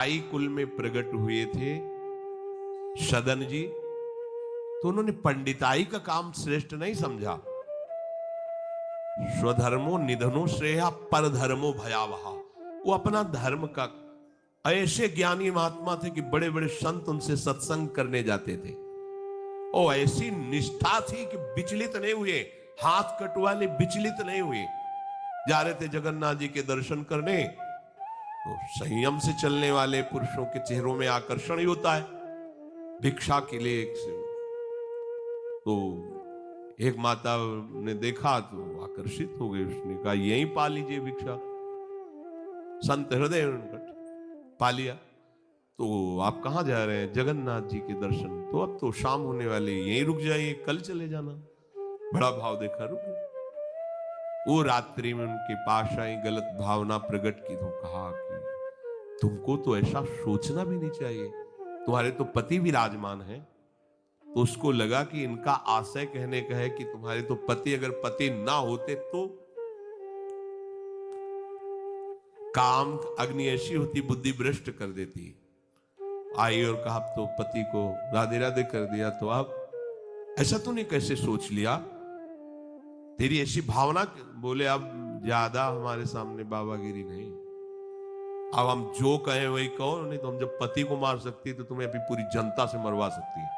आई कुल में प्रकट हुए थे सदन जी, तो उन्होंने पंडिताई का काम श्रेष्ठ नहीं समझा। स्वधर्मो निधनो श्रेया परधर्मो भयावहा। वो अपना धर्म का, ऐसे ज्ञानी महात्मा थे कि बड़े बड़े संत उनसे सत्संग करने जाते थे और ऐसी निष्ठा थी कि विचलित नहीं हुए, हाथ कटवाले विचलित नहीं हुए। जा रहे थे जगन्नाथ जी के दर्शन करने, तो संयम से चलने वाले पुरुषों के चेहरों में आकर्षण ही होता है भिक्षा के लिए। तो एक माता ने देखा तो आकर्षित हो गई, उसने कहा यहीं पा लीजिए भिक्षा। संत हृदय उनका पा लिया। तो आप कहां जा रहे हैं? जगन्नाथ जी के दर्शन। तो अब तो शाम होने वाली, यहीं रुक जाइए, कल चले जाना। बड़ा भाव देखा, रुक गए। वो रात्रि में उनके पास आई, गलत भावना प्रकट की, तो कहा कि तुमको तो ऐसा सोचना भी नहीं चाहिए, तुम्हारे तो पति विराजमान है। तो उसको लगा कि इनका आशय कहने का है कि तुम्हारे तो पति, अगर पति ना होते तो। काम अग्नि ऐसी होती, बुद्धि भ्रष्ट कर देती। आई और कहा तो पति को राधे राधे कर दिया, तो आप ऐसा तूने कैसे सोच लिया, तेरी ऐसी भावना? बोले अब ज्यादा हमारे सामने बाबागिरी नहीं, अब हम जो कहें वही कहो, नहीं तो हम जब पति को मार सकती तो तुम्हें अभी पूरी जनता से मरवा सकती है।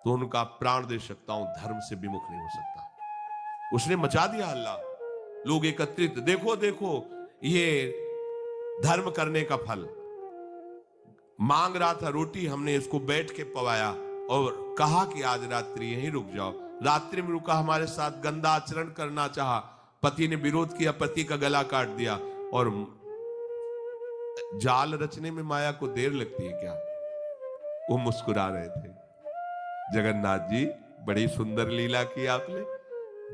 तो उनका प्राण दे सकता हूं, धर्म से विमुख नहीं हो सकता। उसने मचा दिया हल्ला, लोग एकत्रित, देखो देखो ये धर्म करने का फल। मांग रहा था रोटी, हमने इसको बैठ के पवाया और कहा कि आज रात्रि यहीं रुक जाओ। रात्रि में रुका, हमारे साथ गंदा आचरण करना चाहा, पति ने विरोध किया, पति का गला काट दिया। और जाल रचने में माया को देर लगती है क्या? वो मुस्कुरा रहे थे। जगन्नाथ जी बड़ी सुंदर लीला की आपने,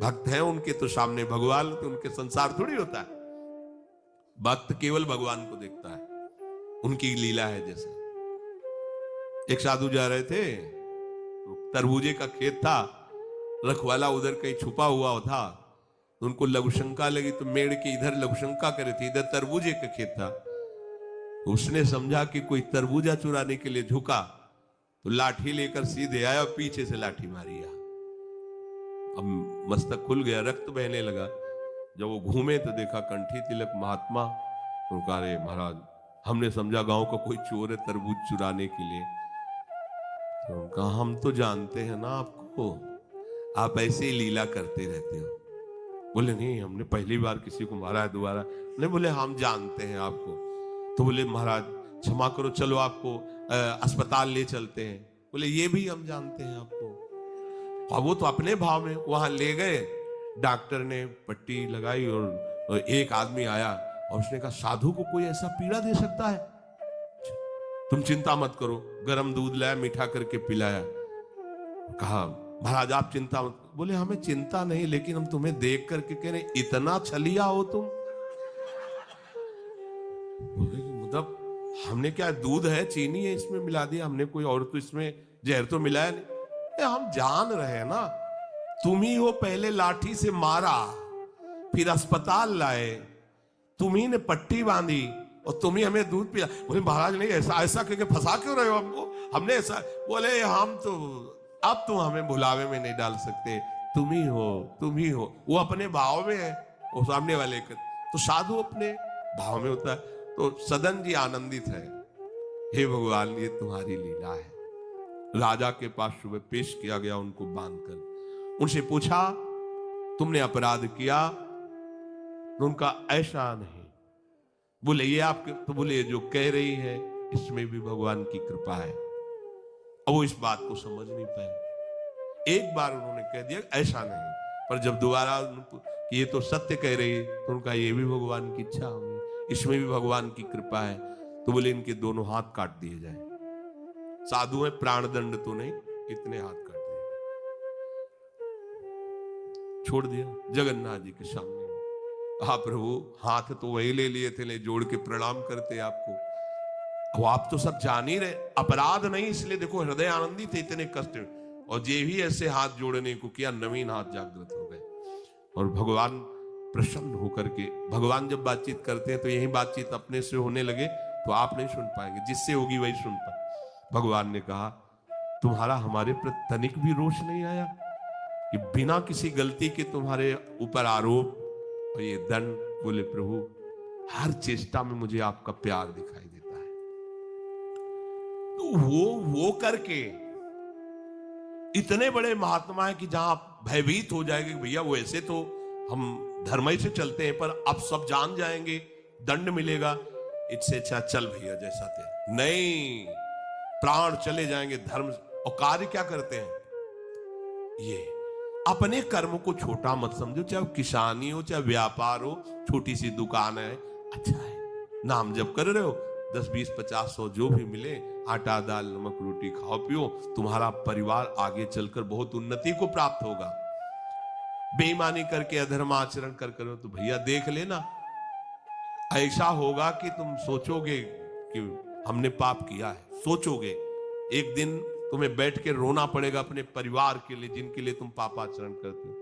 भक्त हैं उनके तो सामने भगवान, तो उनके संसार थोड़ी होता है। भक्त केवल भगवान को देखता है, उनकी लीला है। जैसे एक साधु जा रहे थे, तरबूजे का खेत था, रखवाला उधर कहीं छुपा हुआ था, तो उनको लघुशंका लगी, तो मेड़ के इधर लघुशंका करे थे, इधर तरबूजे का खेत था। उसने समझा कि कोई तरबूजा चुराने के लिए झुका, तो लाठी लेकर सीधे आया, पीछे से लाठी मारी। अब मस्तक खुल गया, रक्त बहने लगा। जब वो घूमे तो देखा कंठी तिलक महात्मा। तो कहा अरे महाराज, हमने समझा गांव का कोई चोर है तरबूज चुराने के लिए। तो कहा हम तो जानते हैं ना आपको, आप ऐसे ही लीला करते रहते हो। बोले नहीं, हमने पहली बार किसी को मारा है, दोबारा नहीं। बोले हम जानते हैं आपको। तो बोले महाराज क्षमा करो, चलो आपको अस्पताल ले चलते हैं। बोले ये भी हम जानते हैं आपको। अब वो तो अपने भाव में वहां ले गए, डॉक्टर ने पट्टी लगाई और एक आदमी आया और उसने कहा साधु को कोई ऐसा पीड़ा दे सकता है? तुम चिंता मत करो। गरम दूध लाया, मीठा करके पिलाया। कहा महाराज आप चिंता मत। बोले हमें चिंता नहीं, लेकिन हम तुम्हें देख करके कह रहे इतना छलिया हो तुम। मतलब हमने क्या, दूध है, चीनी है, इसमें मिला दिया हमने, कोई और तो इसमें जहर तो मिलाया नहीं। हम जान रहे हैं ना, तुम ही हो पहले लाठी से मारा, फिर अस्पताल लाए, तुम ही ने पट्टी बांधी और तुम ही हमें दूध पिला। बोले महाराज नहीं, ऐसा ऐसा करके फंसा क्यों रहे हो हमको? हमने ऐसा। बोले हम तो अब तुम हमें भुलावे में नहीं डाल सकते, तुम ही हो, तुम ही हो। वो अपने भाव में है, वो सामने वाले के। तो साधु अपने भाव में होता है। तो सदन जी आनंदित है, हे भगवान ये तुम्हारी लीला है। राजा के पास सुबह पेश किया गया, उनको बांधकर उनसे पूछा तुमने अपराध किया? तो उनका ऐसा नहीं। बोले ये आपके, तो बोले जो कह रही है इसमें भी भगवान की कृपा है। अब वो इस बात को समझ नहीं पाए। एक बार उन्होंने कह दिया ऐसा नहीं, पर जब दोबारा कि ये तो सत्य कह रही है, तो उनका ये भी भगवान की इच्छा होगी, इसमें भी भगवान की कृपा है। तो बोले इनके दोनों हाथ काट दिए जाए। साधु है, प्राण दंड तो नहीं, इतने हाथ काट दिए, छोड़ दिया जगन्नाथ जी के सामने। हाँ प्रभु, हाथ तो वही ले लिए थे, ले जोड़ के प्रणाम करते आपको। अब आप तो सब जान ही रहे, अपराध नहीं, इसलिए देखो हृदय आनंदित थे, इतने कष्ट। और जे भी ऐसे हाथ जोड़ने को किया, नवीन हाथ जागृत हो गए। और भगवान प्रसन्न होकर के, भगवान जब बातचीत करते हैं तो यही बातचीत अपने से होने लगे, तो आप नहीं सुन पाएंगे, जिससे होगी वही सुन पाए। भगवान ने कहा तुम्हारा हमारे प्रति तनिक भी रोष नहीं आया कि बिना किसी गलती के तुम्हारे ऊपर आरोप और ये दंड। बोले प्रभु हर चेष्टा में मुझे आपका प्यार दिखाई देता है। तो वो करके इतने बड़े महात्मा है कि जहां आप भयभीत हो जाएंगे भैया वो ऐसे तो हम धर्म से चलते हैं, पर अब सब जान जाएंगे दंड मिलेगा, इससे अच्छा चल भैया जैसा थे। नहीं, प्राण चले जाएंगे धर्म। और कार्य क्या करते हैं, ये अपने कर्म को छोटा मत समझो, चाहे किसानी हो चाहे व्यापार हो, छोटी सी दुकान है, अच्छा है, नाम जप कर रहे हो, 10 20 50 100 जो भी मिले, आटा दाल नमक रोटी खाओ पियो, तुम्हारा परिवार आगे चलकर बहुत उन्नति को प्राप्त होगा। बेईमानी करके अधर्म आचरण कर करो तो भैया देख लेना, ऐसा होगा कि तुम सोचोगे कि हमने पाप किया है। सोचोगे एक दिन तुम्हें बैठ के रोना पड़ेगा अपने परिवार के लिए जिनके लिए तुम पाप आचरण करते हो।